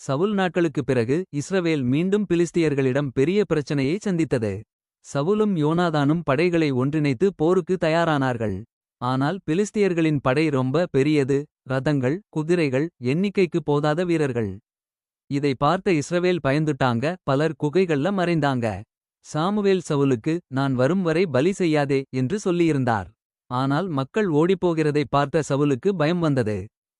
சவுல் நாட்களுக்குப் பிறகு இஸ்ரவேல் மீண்டும் பிலிஸ்தியர்களிடம் பெரிய பிரச்சனையை சந்தித்தது. சவுலும் யோனாதானும் படைகளை ஒன்றிணைத்து போருக்கு தயாரானார்கள். ஆனால் பிலிஸ்தியர்களின் படை ரொம்ப பெரியது. ரதங்கள், குதிரைகள், எண்ணிக்கைக்கு போதாத வீரர்கள். இதை பார்த்த இஸ்ரவேல் பயந்துட்டாங்க. பலர் குகைகள்ல மறைந்தாங்க. சாமுவேல் சவுலுக்கு, நான் வரும் வரை பலி செய்யாதே என்று சொல்லியிருந்தார். ஆனால் மக்கள் ஓடிப்போகிறதை பார்த்த சவுலுக்கு பயம் வந்தது.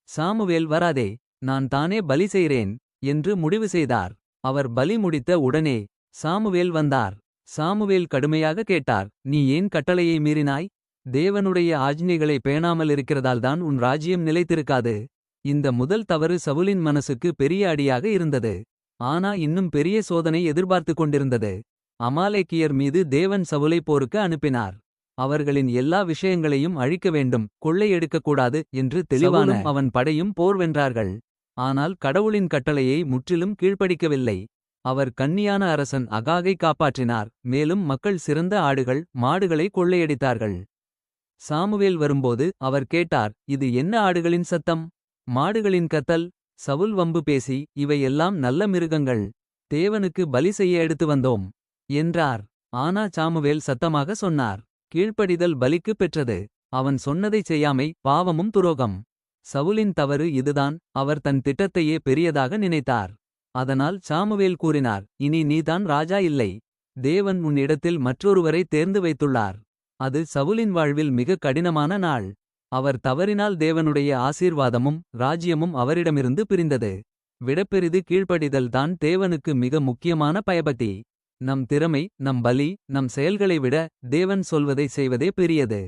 சாமுவேல் வராதே, நான் தானே பலி செய்றேன் என்று முடிவு செய்தார். அவர் பலி முடித்த உடனே சாமுவேல் வந்தார். சாமுவேல் கடுமையாக கேட்டார், நீ ஏன் கட்டளையை மீறினாய்? தேவனுடைய ஆஜ்ஞைகளை பேணாமலிருக்கிறதால்தான் உன் ராஜ்யம் நிலைத்திருக்காது. இந்த முதல் தவறு சவுலின் மனசுக்கு பெரிய அடியாக இருந்தது. ஆனா இன்னும் பெரிய சோதனை எதிர்பார்த்துக் கொண்டிருந்தது. அமாலேக்கியர் மீது தேவன் சவுலை போருக்கு அனுப்பினார். அவர்களின் எல்லா விஷயங்களையும் அழிக்க வேண்டும், கொள்ளையெடுக்கக்கூடாது என்று தெளிவான அவன் படையும் போர் வென்றார்கள். ஆனால் கடவுளின் கட்டளையை முற்றிலும் கீழ்ப்படிக்கவில்லை. அவர் கன்னியான அரசன் அகாகை காப்பாற்றினார். மேலும் மக்கள் சிறந்த ஆடுகள், மாடுகளை கொள்ளையடித்தார்கள். சாமுவேல் வரும்போது அவர் கேட்டார், இது என்ன ஆடுகளின் சத்தம், மாடுகளின் கத்தல்? சவுல் வம்பு பேசி, இவை எல்லாம் நல்ல மிருகங்கள், தேவனுக்கு பலி செய்ய எடுத்து வந்தோம் என்றார். ஆனா சாமுவேல் சத்தமாக சொன்னார், கீழ்ப்படிதல் பலிக்கு பெற்றது. அவன் சொன்னதைச் செய்யாமை பாவமும் துரோகம். சவுலின் தவறு இதுதான், அவர் தன் திட்டத்தையே பெரியதாக நினைத்தார். அதனால் சாமுவேல் கூறினார், இனி நீதான் ராஜா இல்லை. தேவன் உன் இடத்தில் மற்றொருவரை தேர்ந்து வைத்துள்ளார். அது சவுலின் வாழ்வில் மிக கடினமான நாள். அவர் தவறினால் தேவனுடைய ஆசீர்வாதமும் ராஜ்யமும் அவரிடமிருந்து பிரிந்தது. விடப்பெரிது கீழ்ப்படிதல் தான் தேவனுக்கு மிக முக்கியமான பயபக்தி. நம் திறமை, நம் பலி, நம் செயல்களை விட தேவன் சொல்வதை செய்வதே பெரியது.